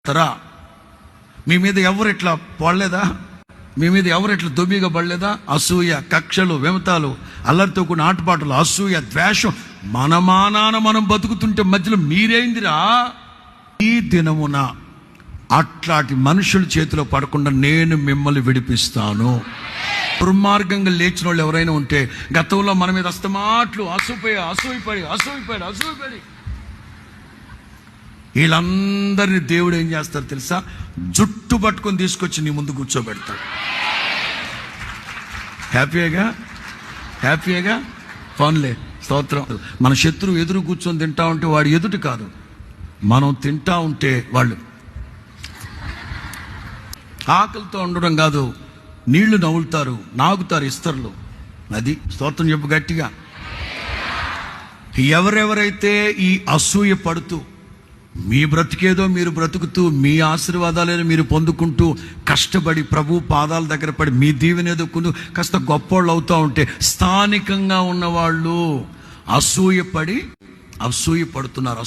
తరా మీ మీద ఎవరు ఇట్లా పడలేదా? మీ మీద ఎవరు ఇట్లా దొబ్బిగా పడలేదా? అసూయ, కక్షలు, విమతాలు, అల్లరితో కూడిన ఆటపాటలు, అసూయ, ద్వేషం, మనమానాన మనం బతుకుతుంటే మధ్యలో మీరేందిరా? ఈ దినమున అట్లాంటి మనుషుల చేతిలో పడకుండా నేను మిమ్మల్ని విడిపిస్తాను. దుర్మార్గంగా లేచిన వాళ్ళు ఎవరైనా ఉంటే, గతంలో మన మీద అస్తమాట్లు అసూయపడి వీళ్ళందరినీ దేవుడు ఏం చేస్తారు తెలుసా? జుట్టు పట్టుకొని తీసుకొచ్చి నీ ముందు కూర్చోబెడతాడు. హ్యాపీగా ఫోన్లే స్తోత్రం. మన శత్రువు ఎదురు కూర్చొని తింటా ఉంటే వాడు ఎదుటి కాదు, మనం తింటా ఉంటే వాళ్ళు ఆకలితో ఉండడం కాదు, నీళ్లు నవ్వులుతారు, నాగుతారు ఇస్తర్లు. అది స్తోత్రం చెప్పు గట్టిగా. ఎవరెవరైతే ఈ అసూయ పడుతూ మీ బ్రతికేదో మీరు బ్రతుకుతూ మీ ఆశీర్వాదాలను మీరు పొందుకుంటూ కష్టపడి ప్రభు పాదాల దగ్గర పడి మీ దీవెన ఎదుర్కొంటూ కాస్త గొప్పోళ్ళు అవుతూ ఉంటే, స్థానికంగా ఉన్నవాళ్ళు అసూయ పడుతున్నారు.